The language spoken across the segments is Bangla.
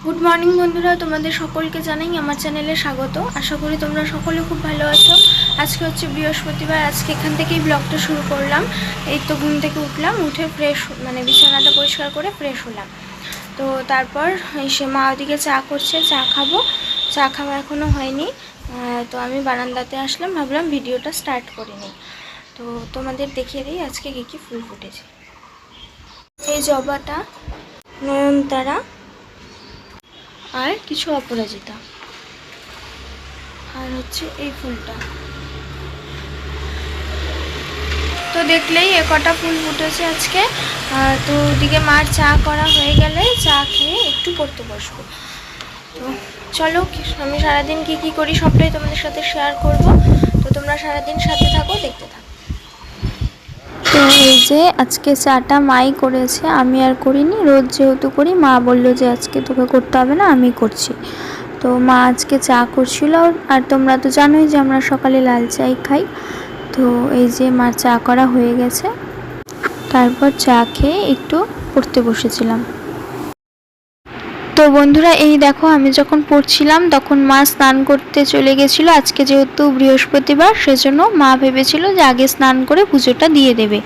গুড মর্নিং বন্ধুরা, তোমাদের সকলকে জানাই আমার চ্যানেলে স্বাগত। আশা করি তোমরা সকলে খুব ভালো আছো। আজকে হচ্ছে বৃহস্পতিবার, আজকে এখান থেকেই ব্লগটা শুরু করলাম। এই তো ঘুম থেকে উঠলাম, উঠে ফ্রেশ বিছানাটা পরিষ্কার করে ফ্রেশ হলাম। তো তারপর এসে মা ওদিকে চা করছে, চা খাবো। চা খাওয়া এখনও হয়নি। তো আমি বারান্দাতে আসলাম, ভাবলাম ভিডিওটা স্টার্ট করে নিই। তো তোমাদের দেখিয়ে দিই আজকে কী কী ফুল ফুটেছে। এই জবাটা, নয়নতারা আর কিছু অপরাজিতা, আর হচ্ছে এই ফুলটা। তো দেখলেই এ কটা ফুল ফুটেছে আজকে। তো ওদিকে মার চা করা হয়ে গেলে চা খেয়ে একটু পড়তে বসবো। তো চলো, আমি সারাদিন কি করি সবটাই তোমাদের সাথে শেয়ার করব। তো তোমরা সারাদিন সাথে থাকো, দেখতে থাকো। তো এই যে আজকে চাটা মাই করেছে, আমি আর করিনি। রোজ যেহেতু করি, মা বললো যে আজকে তোকে করতে হবে না, আমি করছি। তো মা আজকে চা করছিল। আর তোমরা তো জানোই যে আমরা সকালে লাল চাই খাই। তো এই যে মার চা করা হয়ে গেছে, তারপর চা খেয়ে একটু পড়তে বসেছিলাম। তো বন্ধুরা, এই দেখো আমি যখন পড়ছিলাম তখন মা স্নান করতে চলে গেছিলো। আজকে যেহেতু বৃহস্পতিবার, সেজন্য মা ভেবেছিল যে আগে স্নান করে পুজোটা দিয়ে দেবে।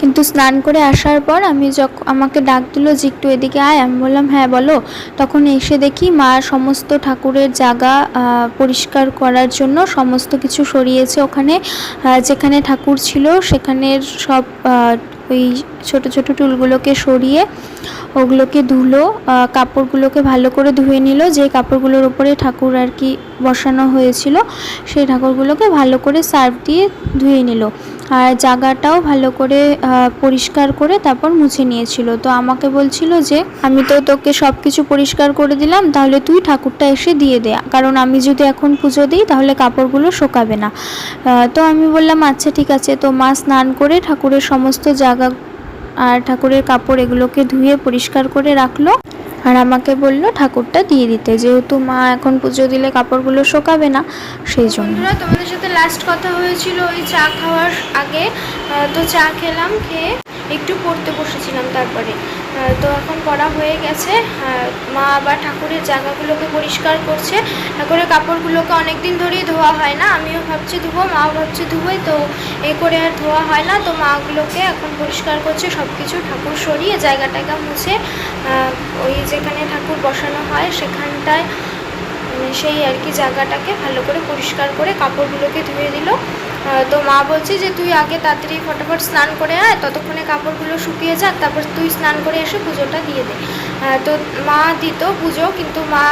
কিন্তু স্নান করে আসার পর আমাকে ডাক দিল যে একটু এদিকে আয়। আমি বললাম হ্যাঁ বলো। তখন এসে দেখি মা সমস্ত ঠাকুরের জায়গা পরিষ্কার করার জন্য সমস্ত কিছু সরিয়েছে। ওখানে যেখানে ঠাকুর ছিল সেখানের সব ওই ছোট ছোট টুলগুলোকে সরিয়ে ওগুলোকে ধুলো, কাপড়গুলোকে ভালো করে ধুয়ে নিল। যে কাপড়গুলোর উপরে ঠাকুর আর কি বসানো হয়েছিল সেই ঠাকুরগুলোকে ভালো করে সার্ফ দিয়ে ধুয়ে নিল। আর জায়গাটাও ভালো করে পরিষ্কার করে তারপর মুছে নিয়েছিল। তো আমাকে বলছিল যে আমি তো তোকে সব কিছু পরিষ্কার করে দিলাম, তাহলে তুই ঠাকুরটা এসে দিয়ে দে, কারণ আমি যদি এখন পুজো দিই তাহলে কাপড়গুলো শোকাবে না। তো আমি বললাম আচ্ছা ঠিক আছে। তো মা স্নান করে ঠাকুরের সমস্ত জায়গা আর ঠাকুরের কাপড় এগুলোকে ধুয়ে পরিষ্কার করে রাখলো। আর আমাকে বললো ঠাকুরটা দিয়ে দিতে, যেহেতু মা এখন পুজো দিলে কাপড়গুলো শোকাবে না, সেই জন্য। তোমাদের সাথে লাস্ট কথা হয়েছিল ওই চা খাওয়ার আগে। তো চা খেলাম, খেয়ে একটু পড়তে বসেছিলাম। তারপরে তো এখন পড়া হয়ে গেছে। মা আবার ঠাকুরের জায়গাগুলোকে পরিষ্কার করছে। ঠাকুরের কাপড়গুলোকে অনেক দিন ধরেই ধোয়া হয় না, আমিও ভাবছি ধুবো, মাও ভাবছি ধুবোই, তো এ করে আর ধোয়া হয় না। তো মাগুলোকে এখন পরিষ্কার করছে, সব কিছু ঠাকুর সরিয়ে জায়গাটাকে মুছে ওই যেখানে ঠাকুর বসানো হয় সেখানটায় সেই আর কি জায়গাটাকে ভালো করে পরিষ্কার করে কাপড়গুলোকে ধুয়ে দিল। তো মা বলছে যে তুই আগে তাড়াতাড়ি ফটাফট স্নান করে আয়, ততক্ষণে কাপড়গুলো শুকিয়ে যাক, তারপর তুই স্নান করে এসে পুজোটা দিয়ে দে। তো মা দিত পুজো, কিন্তু মা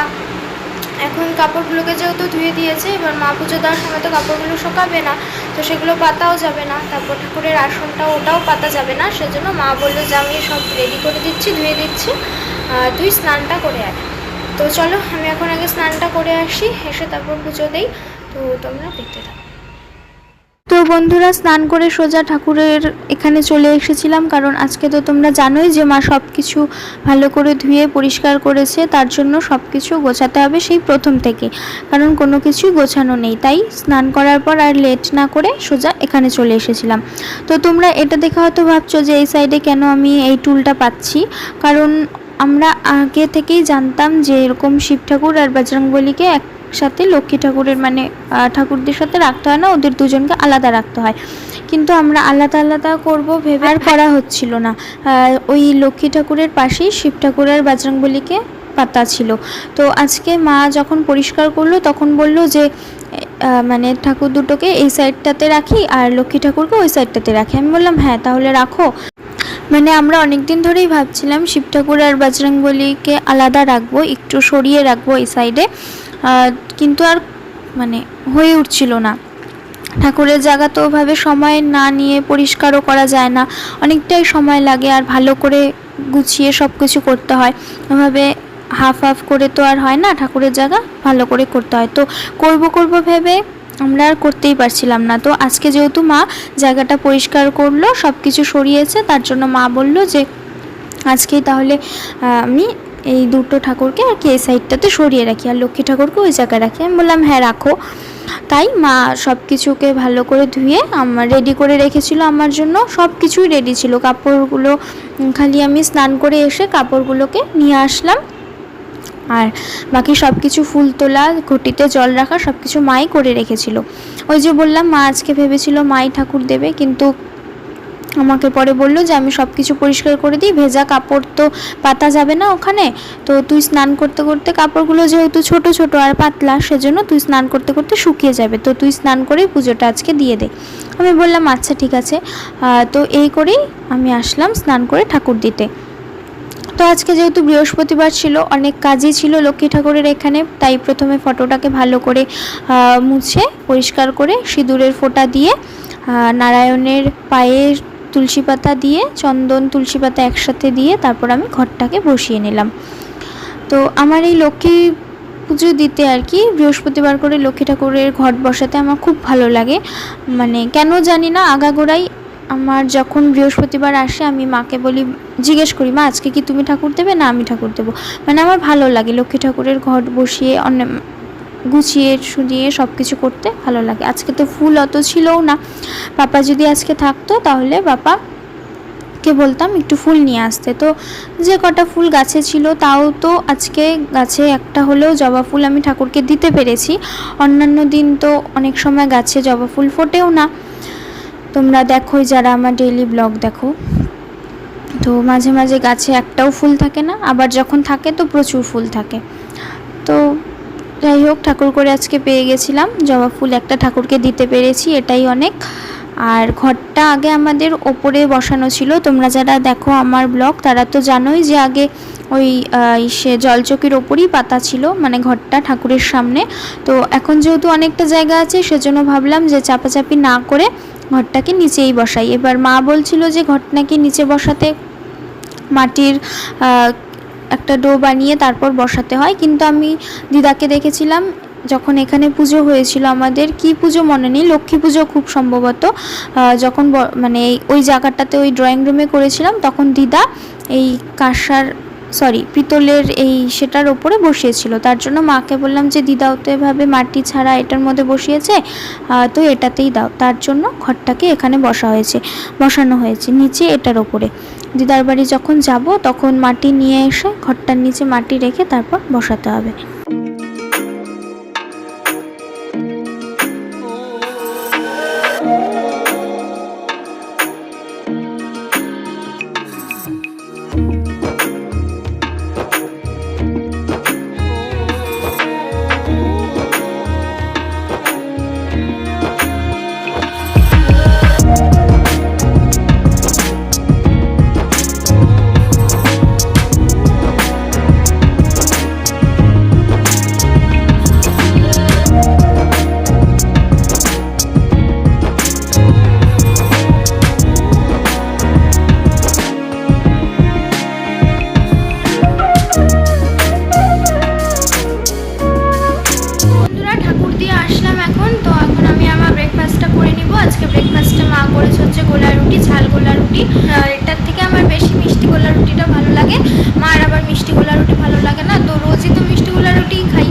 এখন কাপড়গুলোকে যেহেতু ধুয়ে দিয়েছে, এবার মা পুজো দেওয়ার সময় তো কাপড়গুলো শোকাবে না, তো সেগুলো পাতাও যাবে না। তারপর ঠাকুরের আসনটা ওটাও পাতা যাবে না, সেজন্য মা বললো যে আমি সব রেডি করে দিচ্ছি, ধুয়ে দিচ্ছি, তুই স্নানটা করে আয়। তো চলো আমি এখন আগে স্নানটা করে আসি, এসে তারপর পুজো দেই। তো তোমরা দেখতে থাকো। তো বন্ধুরা, স্নান করে সোজা ঠাকুরের এখানে চলে এসেছিলাম, কারণ আজকে তো তোমরা জানোই যে মা সব কিছু ভালো করে ধুয়ে পরিষ্কার করেছে। তার জন্য সব কিছু গোছাতে হবে সেই প্রথম থেকে, কারণ কোনো কিছুই গোছানো নেই। তাই স্নান করার পর আর লেট না করে সোজা এখানে চলে এসেছিলাম। তো তোমরা এটা দেখে হয়তো ভাবছো যে এই সাইডে কেন আমি এই টুলটা পাচ্ছি, কারণ আমরা আগে থেকেই জানতাম যে এরকম শিব ঠাকুর আর বজরংবলীকে একসাথে লক্ষ্মী ঠাকুরের ঠাকুরদের সাথে রাখতে হয় না, ওদের দুজনকে আলাদা রাখতে হয়। কিন্তু আমরা আলাদা আলাদা করব ভেবে আর করা হচ্ছিল না। ওই লক্ষ্মী ঠাকুরের পাশেই শিব ঠাকুর আর বজরংবলীকে পাতা ছিল। তো আজকে মা যখন পরিষ্কার করলো তখন বলল যে ঠাকুর দুটোকে এই সাইডটাতে রাখি আর লক্ষ্মী ঠাকুরকে ওই সাইডটাতে রাখি। আমি বললাম হ্যাঁ তাহলে রাখো। আমরা অনেক দিন ধরেই ভাবছিলাম শিব ঠাকুর আর বজরংবলীকে আলাদা রাখবো, একটু সরিয়ে রাখবো এই সাইডে, কিন্তু আর হয়ে উঠছিল না। ঠাকুরের জায়গা তো ওভাবে সময় না নিয়ে পরিষ্কারও করা যায় না, অনেকটাই সময় লাগে, আর ভালো করে গুছিয়ে সব কিছু করতে হয়। ওভাবে হাফ হাফ করে তো আর হয় না, ঠাকুরের জায়গা ভালো করে করতে হয়। তো করব ভেবে আমরা আর করতেই পারছিলাম না। তো আজকে যেহেতু মা জায়গাটা পরিষ্কার করলো, সব কিছু সরিয়েছে, তার জন্য মা বলল যে আজকেই তাহলে আমি এই দুটো ঠাকুরকে আর কি এই সাইডটাতে সরিয়ে রাখি আর লক্ষ্মী ঠাকুরকে ওই জায়গায় রাখি। আমি বললাম হ্যাঁ রাখো। তাই মা সব কিছুকে ভালো করে ধুয়ে আমার রেডি করে রেখেছিল, আমার জন্য সব কিছুই রেডি ছিল। কাপড়গুলো খালি আমি স্নান করে এসে কাপড়গুলোকে নিয়ে আসলাম, আর বাকি সব কিছু ফুল তোলা, ঘটিতে জল রাখা সব কিছু মাই করে রেখেছিল। ওই যে বললাম মা আজকে ভেবেছিল মাই ঠাকুর দেবে, কিন্তু আমাকে পরে বললো যে আমি সব কিছু পরিষ্কার করে দিই, ভেজা কাপড় তো পাতা যাবে না ওখানে, তো তুই স্নান করতে করতে কাপড়গুলো যেহেতু ছোট ছোট আর পাতলা, সেজন্য তুই স্নান করতে করতে শুকিয়ে যাবে, তো তুই স্নান করেই পুজোটা আজকে দিয়ে দে। আমি বললাম আচ্ছা ঠিক আছে। তো এই করেই আমি আসলাম স্নান করে ঠাকুর দিতে। তো আজকে যেহেতু বৃহস্পতিবার ছিল, অনেক কাজই ছিল লক্ষ্মী ঠাকুরের এখানে, তাই প্রথমে ফটোটাকে ভালো করে মুছে পরিষ্কার করে সিঁদুরের ফোঁটা দিয়ে নারায়ণের পায়ে তুলসী পাতা দিয়ে, চন্দন তুলসী পাতা একসাথে দিয়ে তারপর আমি ঘরটাকে বসিয়ে নিলাম। তো আমার এই লক্ষ্মী পুজো দিতে আর কি, বৃহস্পতিবার করে লক্ষ্মী ঠাকুরের ঘট বসাতে আমার খুব ভালো লাগে। মানে কেন জানি না, আগাগোড়াই আমার যখন বৃহস্পতিবার আসে আমি মাকে বলি, জিজ্ঞেস করি মা আজকে কি তুমি ঠাকুর দেবে না আমি ঠাকুর দেবো। মানে আমার ভালো লাগে লক্ষ্মী ঠাকুরের ঘট বসিয়ে অনেক গুছিয়ে সুজিয়ে সব কিছু করতে ভালো লাগে। আজকে তো ফুল অত ছিলও না, পাপা যদি আজকে থাকতো তাহলে পাপাকে বলতাম একটু ফুল নিয়ে আসতে। তো যে কটা ফুল গাছে ছিল তাও তো আজকে গাছে একটা হলেও জবা ফুল আমি ঠাকুরকে দিতে পেরেছি। অন্যান্য দিন তো অনেক সময় গাছে জবা ফুল ফোটেও না, তোমরা দেখোই যারা আমার ডেইলি ব্লগ দেখো। তো মাঝে মাঝে গাছে একটাও ফুল থাকে না, আবার যখন থাকে তো প্রচুর ফুল থাকে। তো যাই হোক, ঠাকুর করে আজকে পেয়ে গেছিলাম, জবা ফুল একটা ঠাকুরকে দিতে পেরেছি, এটাই অনেক। আর ঘরটা আগে আমাদের ওপরে বসানো ছিল, তোমরা যারা দেখো আমার ব্লগ তারা তো জানোই যে আগে ওই জলচকির ওপরই পাতা ছিল, মানে ঘরটা ঠাকুরের সামনে। তো এখন যেহেতু অনেকটা জায়গা আছে সেজন্য ভাবলাম যে চাপাচাপি না করে ঘরটাকে নিচেই বসাই। এবার মা বলছিল যে ঘরটাকে নিচে বসাতে মাটির একটা ডো বানিয়ে তারপর বসাতে হয়, কিন্তু আমি দিদাকে দেখেছিলাম যখন এখানে পুজো হয়েছিল, আমাদের কি পুজো মনে নেই, লক্ষ্মী পুজো খুব সম্ভবত, যখন মানে ওই জায়গাটাতে ওই ড্রয়িং রুমে করেছিলাম, তখন দিদা এই পিতলের এই সেটার ওপরে বসিয়েছিল। তার জন্য মাকে বললাম যে দিদাও তো এভাবে মাটি ছাড়া এটার মধ্যে বসিয়েছে, তো এটাতেই দাও। তার জন্য ঘরটাকে এখানে বসানো হয়েছে নিচে এটার ওপরে। দিদার বাড়ি যখন যাব তখন মাটি নিয়ে এসে ঘরটার নিচে মাটি রেখে তারপর বসাতে হবে। এটার থেকে আমার বেশি মিষ্টি গোলা রুটিটা ভালো লাগে, মার আবার মিষ্টি গোলা রুটি ভালো লাগে না, তো রোজই তো মিষ্টি গোলা রুটিই খাই।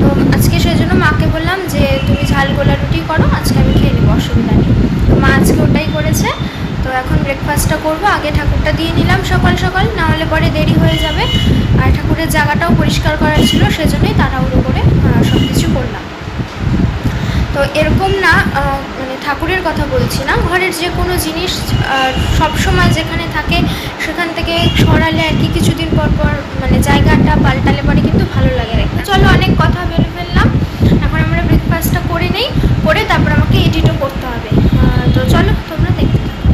তো আজকে সেজন্য মাকে বললাম যে তুমি ঝাল গোলা রুটি করো, আজকে আমি খেয়ে নেবো, অসুবিধা নেই। তো মা আজকে ওটাই করেছে। তো এখন ব্রেকফাস্টটা করবো, আগে ঠাকুরটা দিয়ে নিলাম সকাল সকাল, নাহলে পরে দেরি হয়ে যাবে। আর ঠাকুরের জায়গাটাও পরিষ্কার করার ছিল, সেজন্যই তাড়াহুড়ো করে সব কিছু করলাম। তো এরকম না, মানে ঠাকুরের কথা বলছি না, ঘরের যে কোনো জিনিস সব সময় যেখানে থাকে সেখান থেকে সরালে আর কি কিছুদিন পর পর মানে জায়গাটা পাল্টালে পরে কিন্তু ভালো লাগে দেখতে। চলো অনেক কথা বলে ফেললাম, এখন আমরা ব্রেকফাস্টটা করে নেই, করে তারপর আমাকে এডিটও করতে হবে। তো চলো তোমরা দেখতে থাকো।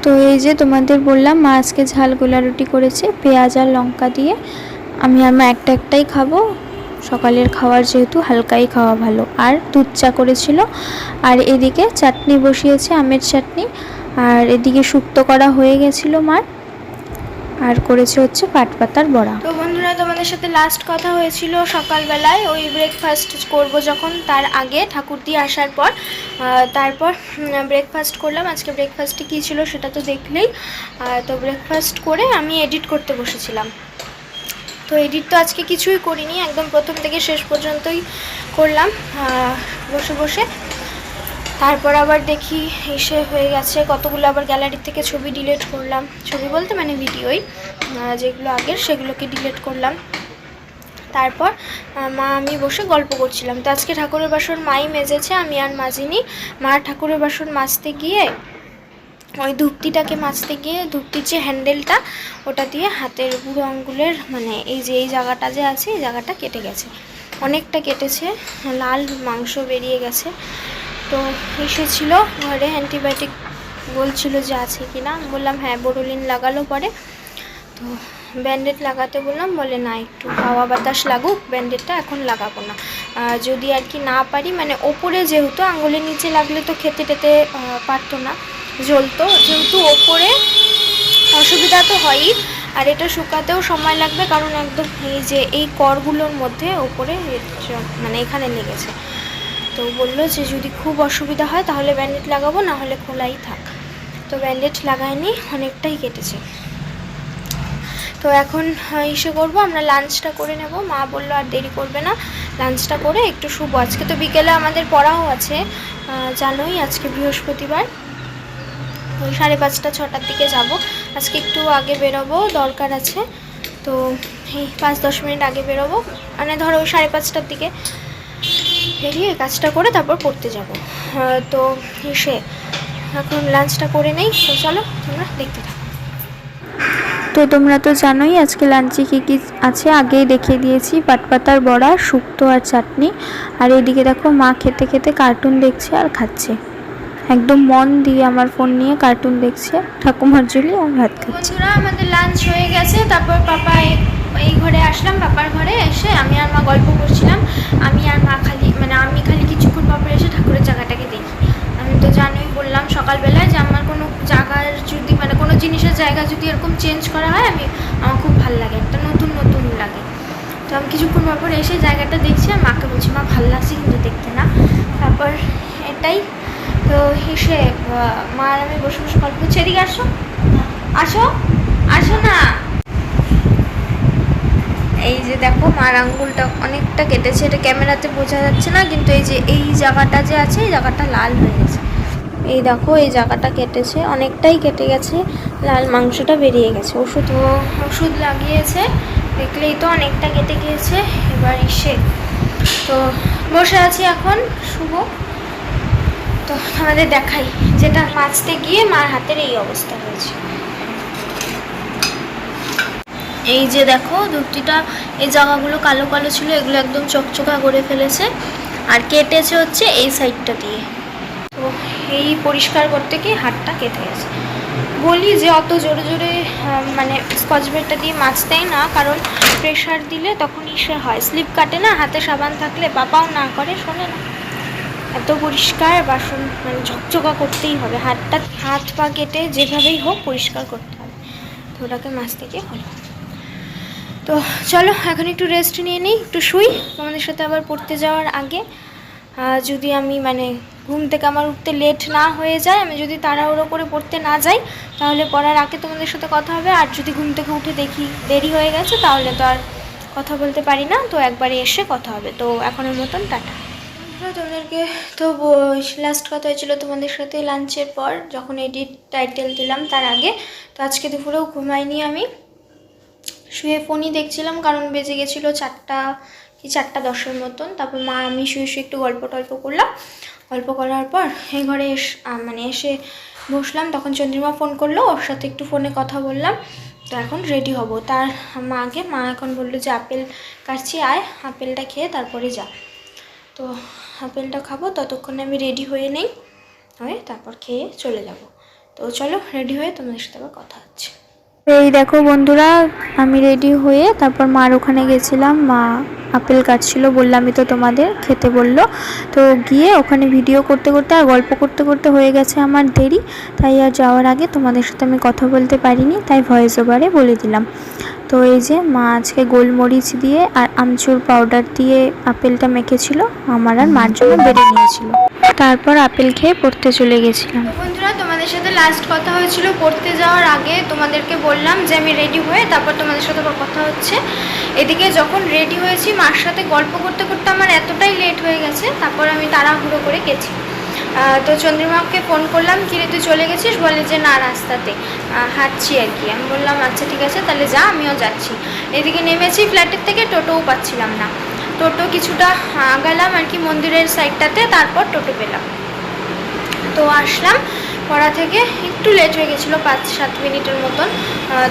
তো এই যে তোমাদের বললাম মা আজকে ঝাল গোলা রুটি করেছে পেঁয়াজ আর লঙ্কা দিয়ে। আমি একটাই খাবো, সকালের খাবার যেহেতু হালকাই খাওয়া ভালো। আর দুধ চা করেছিল, আর এদিকে চাটনি বসিয়েছে, আমের চাটনি, আর এদিকে শুক্তো করা হয়ে গেছিলো মার, আর করেছে হচ্ছে পাট পাতার বড়া। তো বন্ধুরা তোমাদের সাথে লাস্ট কথা হয়েছিল সকালবেলায়, ওই ব্রেকফাস্ট করব যখন, তার আগে ঠাকুর দিয়ে আসার পর তারপর ব্রেকফাস্ট করলাম। আজকে ব্রেকফাস্টে কী ছিল সেটা তো দেখলেই। তো ব্রেকফাস্ট করে আমি এডিট করতে বসেছিলাম। তো এডিট তো আজকে কিছুই করিনি, একদম প্রথম থেকে শেষ পর্যন্তই করলাম বসে বসে। তারপর আবার দেখি এসে হয়ে গেছে কতগুলো, আবার গ্যালারি থেকে ছবি ডিলিট করলাম, ছবি বলতে মানে ভিডিওই যেগুলো আগের সেগুলোকে ডিলিট করলাম। তারপর মা আমি বসে গল্প করছিলাম। তো আজকে ঠাকুরের বাসন মাই মেজেছে, আমি আর মাজিনি। মা ঠাকুরের বাসন মাজতে গিয়ে ওই ধূপটিটাকে মাজতে গিয়ে ধূপটির যে হ্যান্ডেলটা ওটা দিয়ে হাতের বুড়ো আঙ্গুলের মানে এই যে এই জায়গাটা যে আছে এই জায়গাটা কেটে গেছে, অনেকটা কেটেছে, লাল মাংস বেরিয়ে গেছে। তো এসেছিল ঘরে, অ্যান্টিবায়োটিক বলছিল যে আছে কি না, বললাম হ্যাঁ বোরোলিন লাগালো পরে। তো ব্যান্ডেড লাগাতে বললাম, বলে না একটু হাওয়া বাতাস লাগুক, ব্যান্ডেডটা এখন লাগাবো না, যদি আর কি না পারি, মানে ওপরে যেহেতু আঙুলের নিচে লাগলে তো খেতে টেতে পারতো না, জ্বলতো, যেহেতু ওপরে অসুবিধা তো হয়ই, আর এটা শুকাতেও সময় লাগবে, কারণ একদম এই যে এই করগুলোর মধ্যে ওপরে মানে এখানে লেগেছে। তো বললো যে যদি খুব অসুবিধা হয় তাহলে ব্যান্ডেড লাগাবো, না হলে খোলাই থাক। তো ব্যান্ডেড লাগায়নি, অনেকটাই কেটেছে। তো এখন ইসে করবো, আমরা লাঞ্চটা করে নেব। মা বললো আর দেরি করবে না, লাঞ্চটা করে একটু শুভ। আজকে তো বিকেলে আমাদের পড়াও আছে, জানোই আজকে বৃহস্পতিবার, ওই 5:30 6টার দিকে যাব। আজকে একটু আগে বেরোবো, দরকার আছে, তো এই 5-10 মিনিট আগে বেরোবো, মানে ধরো ওই 5:30টার দিকে বেরিয়ে কাজটা করে তারপর পড়তে যাব। তো এসে এখন লাঞ্চটা করে নেই। তো চলো তোমরা দেখতে থাকো। তো তোমরা তো জানোই আজকে লাঞ্চে কী কী আছে, আগেই দেখিয়ে দিয়েছি, পাটপাতার বড়া, শুক্তো আর চাটনি। আর এইদিকে দেখো মা খেতে খেতে কার্টুন দেখছে আর খাচ্ছে, একদম মন দিয়ে আমার ফোন নিয়ে কার্টুন দেখছে, ঠাকুমার ঝুলি আর ভাত খাচ্ছে। বন্ধুরা আমাদের লাঞ্চ হয়ে গেছে, তারপর পাপা এই ঘরে আসলাম, পাপার ঘরে এসে আমি আর মা গল্প করছিলাম। আমি আর মা আমি খালি কিছুক্ষণ পর এসে ঠাকুরের জায়গাটাকে দেখি। আমি তো জানোই, বললাম সকালবেলায় যে আমার কোনো জায়গার যদি মানে কোনো জিনিসের জায়গা যদি এরকম চেঞ্জ করা হয় আমার খুব ভালো লাগে, একটা নতুন নতুন লাগে। তো আমি কিছুক্ষণ পর এসে জায়গাটা দেখছি আর মাকে বলছি মা ভালো লাগছে কিন্তু দেখতে না। তারপর এটাই তো এসে মা আর আমি বসে বসে গল্প করছি। এদিকে আসো, আসো আসো না। এই যে দেখো মার আঙ্গুলটা অনেকটা কেটেছে, এটা ক্যামেরাতে বোঝা যাচ্ছে না, কিন্তু এই যে এই জায়গাটা যে আছে এই জায়গাটা লাল হয়ে গেছে। এই দেখো এই জায়গাটা কেটেছে, অনেকটাই কেটে গেছে, লাল মাংসটা বেরিয়ে গেছে। ওষুধ লাগিয়েছে, দেখলেই তো অনেকটা কেটে গিয়েছে। এবার এসে তো বসে আছি এখন শুভ। তো আমাদের দেখাই, যেটা মাজতে গিয়ে মার হাতের এই অবস্থা হয়েছে। এই যে দেখো ধূপটিটা, এই জায়গাগুলো কালো কালো ছিল, এগুলো একদম চকচকা করে ফেলেছে, আর কেটেছে হচ্ছে এই সাইডটা দিয়ে। তো এই পরিষ্কার করতে গিয়ে হাতটা কেটে গেছে। বলি যে অত জোরে জোরে মানে স্কচ ব্রাইটটা দিয়ে মাজতেই না, কারণ প্রেশার দিলে তখন ইসে হয়, স্লিপ কাটে না, হাতে সাবান থাকলে বাবাও না করে, শোনে না। এত পরিষ্কার বাসন মানে ঝকঝকা করতেই হবে, হাত পা কেটে যেভাবেই হোক পরিষ্কার করতে হবে। তো ওটাকে মাজতে গিয়ে হলো। তো চলো এখন একটু রেস্ট নিয়ে নিই, একটু শুই। তোমাদের সাথে আবার পড়তে যাওয়ার আগে যদি আমি মানে ঘুম থেকে আমার উঠতে লেট না হয়ে যায়, আমি যদি তাড়াহুড়ো করে পড়তে না যাই, তাহলে পড়ার আগে তোমাদের সাথে কথা হবে। আর যদি ঘুম থেকে উঠে দেখি দেরি হয়ে গেছে, তাহলে তো আর কথা বলতে পারি না, তো একবারে এসে কথা হবে। তো এখনের মতন টাটা। তোমাদেরকে তো লাস্ট কথা হয়েছিল তোমাদের সাথে লাঞ্চের পর, যখন এডিট টাইটেল দিলাম তার আগে। তো আজকে দুপুরেও ঘুমাইনি, আমি শুয়ে ফোনই দেখছিলাম, কারণ বেজে গেছিলো 4টা কি 4:10 মতন। তারপর মা আমি শুয়ে শুয়ে একটু গল্প করলাম, গল্প করার পর এই ঘরে এসে বসলাম, তখন চন্দ্রিমা ফোন করলো, ওর সাথে একটু ফোনে কথা বললাম। তো এখন রেডি হব, তার মা এখন বললো যে আপেল কাটছি, আয় আপেলটা খেয়ে তারপরে যা। তো আপেলটা খাবো, ততক্ষণে আমি রেডি হয়ে নেই, হয়ে তারপর খেয়ে চলে যাব। তো চলো রেডি হয়ে তোমাদের সাথে আবার কথা হচ্ছে। এই দেখো বন্ধুরা, আমি রেডি হয়ে তারপর মার ওখানে গেছিলাম, মা আপেল কাটছিল, বললামই তো তোমাদের, খেতে বললো। তো গিয়ে ওখানে ভিডিও করতে করতে আর গল্প করতে করতে হয়ে গেছে আমার দেরি, তাই আর যাওয়ার আগে তোমাদের সাথে আমি কথা বলতে পারিনি, তাই ভয়েস ওভারে বলে দিলাম। তো এই যে মা আজকে গোলমরিচ দিয়ে আর আমচুর পাউডার দিয়ে আপেলটা মেখেছিল, আমার আর মার জন্য বেড়ে নিয়েছিল। তারপর আপেল খেয়ে পড়তে চলে গেছিলাম। বন্ধুরা তোমাদের সাথে লাস্ট কথা হয়েছিল পড়তে যাওয়ার আগে, তোমাদেরকে বললাম যে আমি রেডি হয়ে তারপর তোমাদের সাথে কথা হচ্ছে। এদিকে যখন রেডি হয়েছি মার সাথে গল্প করতে করতে আমার এতটাই লেট হয়ে গেছে, তারপর আমি তাড়াহুড়ো করে গেছি। তো চন্দ্রিমাকে ফোন করলাম, কিরে তুই চলে গেছিস? বলে যে না, রাস্তাতে হাঁটছি আর কি। আমি বললাম আচ্ছা ঠিক আছে, তাহলে যা, আমিও যাচ্ছি। এদিকে নেমেছি ফ্ল্যাটের থেকে, টোটোও পাচ্ছিলাম না। টোটো কিছুটা গেলাম আর কি মন্দিরের সাইডটাতে, তারপর টোটো পেলাম। তো আসলাম পড়া থেকে, একটু লেট হয়ে গেছিলো 5-7 মিনিটের মতন।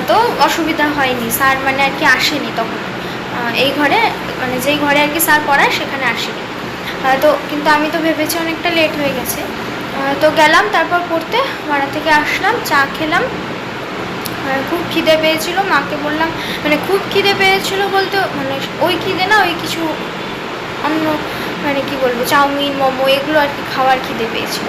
তো অসুবিধা হয়নি, স্যার মানে আর কি আসেনি তখন এই ঘরে, মানে যেই ঘরে আর কি স্যার পড়ায় সেখানে আসেনি। তো কিন্তু আমি তো ভেবেছি অনেকটা লেট হয়ে গেছে। তো গেলাম, তারপর পড়তে পড়া থেকে আসলাম, চা খেলাম। খুব খিদে পেয়েছিল, মাকে বললাম, মানে খুব খিদে পেয়েছিল বলতে মানে ওই খিদে না, ওই কিছু অন্য মানে কি বলবো, চাউমিন মোমো এগুলো আর কি খাওয়ার খিদে পেয়েছিল।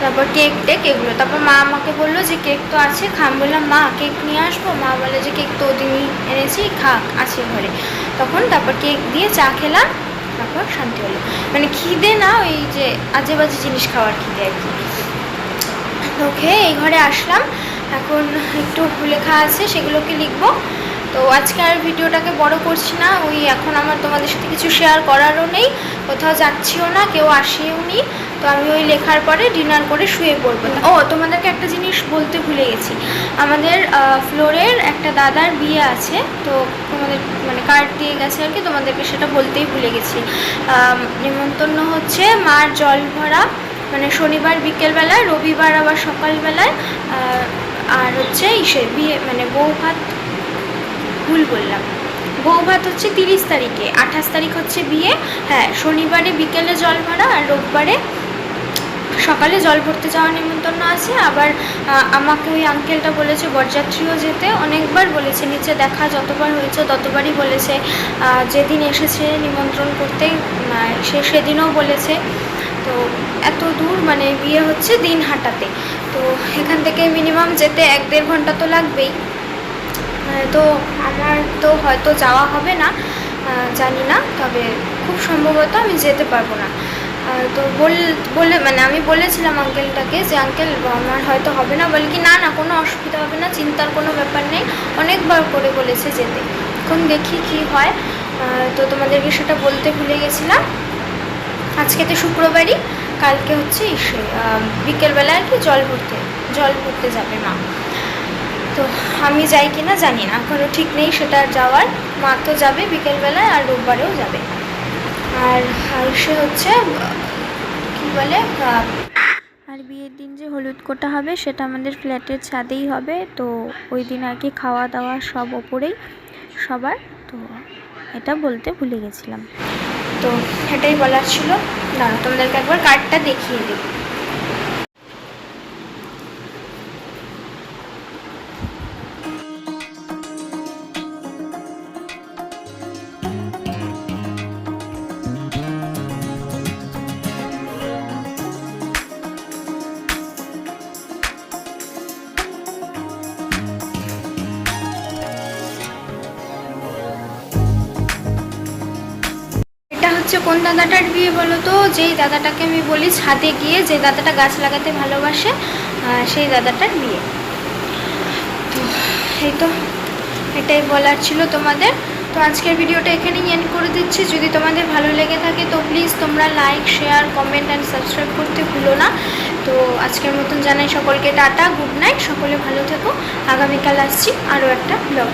তারপর কেক টেক এগুলো, তারপর মা আমাকে বললো যে কেক তো আছে খা। আমি বললাম মা কেক নিয়ে আসবো? মা বলে যে কেক তো ওদিনই এনেছি, খা, আছে ঘরে। তারপর কেক দিয়ে চা খেলাম, তারপর শান্তি হলো। মানে খিদে না, ওই যে আজে বাজে জিনিস খাওয়ার খিদে আর কি। ওকে, এই ঘরে আসলাম, এখন একটু লেখা আছে সেগুলোকে লিখবো। তো আজকে আর ভিডিওটাকে বড় করছি না, ওই এখন আমার তোমাদের সাথে কিছু শেয়ার করারও নেই, কোথাও যাচ্ছিও না, কেউ আসেও নি। তো আমি ওই লেখার পরে ডিনার করে শুয়ে পড়বো। ও তোমাদেরকে একটা জিনিস বলতে ভুলে গেছি, আমাদের ফ্লোরের একটা দাদার বিয়ে আছে, তো তোমাদের মানে কার্ড দিয়ে গেছে আর কি, তোমাদেরকে সেটা বলতেই ভুলে গেছি। নিমন্ত্রণ হচ্ছে মার জল ভরা, মানে শনিবার বিকেলবেলায়, রবিবার আবার সকালবেলায়, আর হচ্ছে বিয়ে মানে বউ ভাত, ভুল বললাম, বউ ভাত হচ্ছে 30 তারিখে, 28 তারিখ হচ্ছে বিয়ে। হ্যাঁ, শনিবারে বিকেলে জল ভরা আর রোববারে সকালে জল ভরতে যাওয়ার নিমন্ত্রণ আছে। আবার আমাকে ওই আঙ্কেলটা বলেছে বরযাত্রীও যেতে, অনেকবার বলেছে, নিচে দেখা যতবার হয়েছে ততবারই বলেছে। যেদিন এসেছে নিমন্ত্রণ করতে সেদিনও বলেছে। তো এত দূর মানে বিয়ে হচ্ছে দিনহাটাতে, তো এখান থেকে মিনিমাম যেতে 1-1.5 ঘন্টা তো লাগবেই। তো আমার তো হয়তো যাওয়া হবে না, জানি না, তবে খুব সম্ভবত আমি যেতে পারবো না। তো বলে মানে আমি বলেছিলাম আঙ্কেলটাকে যে আঙ্কেল আমার হয়তো হবে না, বলে কি না না কোনো অসুবিধা হবে না, চিন্তার কোনো ব্যাপার নেই, অনেকবার করে বলেছে যেতে, এখন দেখি কি হয়। তো তোমাদেরকে সেটা বলতে ভুলে গেছিলাম। আজকে তো শুক্রবারই, কালকে হচ্ছে বিকেলবেলা আর কি জল ভরতে যাবে মা। তো আমি যাই কিনা জানি না, এখনও ঠিক নেই সেটা যাওয়ার। মা তো যাবে বিকেলবেলায়, আর রোববারেও যাবে। আর সে হচ্ছে কি বলে, আর বিয়ের দিন যে হলুদ কোটা হবে সেটা আমাদের ফ্ল্যাটের ছাদেই হবে। তো ওই দিন আর কি খাওয়া দাওয়া সব ওপরেই সবার, তো এটা বলতে ভুলে গেছিলাম। তো এটাই বলার ছিল। দাঁড়াও তোমাদেরকে একবার কার্ডটা দেখিয়ে দেবো। কোন দাদাটার বিয়ে বলো তো? যেই দাদাটাকে আমি বলি ছাদে গিয়ে, যে দাদাটা গাছ লাগাতে ভালোবাসে, সেই দাদাটার বিয়ে। তো এই তো এটাই বলার ছিল তোমাদের। তো আজকের ভিডিওটা এখানেই এন্ড করে দিচ্ছি। যদি তোমাদের ভালো লেগে থাকে তো প্লিজ তোমরা like, share, comment and subscribe করতে ভুলো না। তো আজকের মতন জানাই সকলকে টাটা, গুড নাইট, সকলে ভালো থেকো। আগামীকাল আসছি আরও একটা ব্লগ।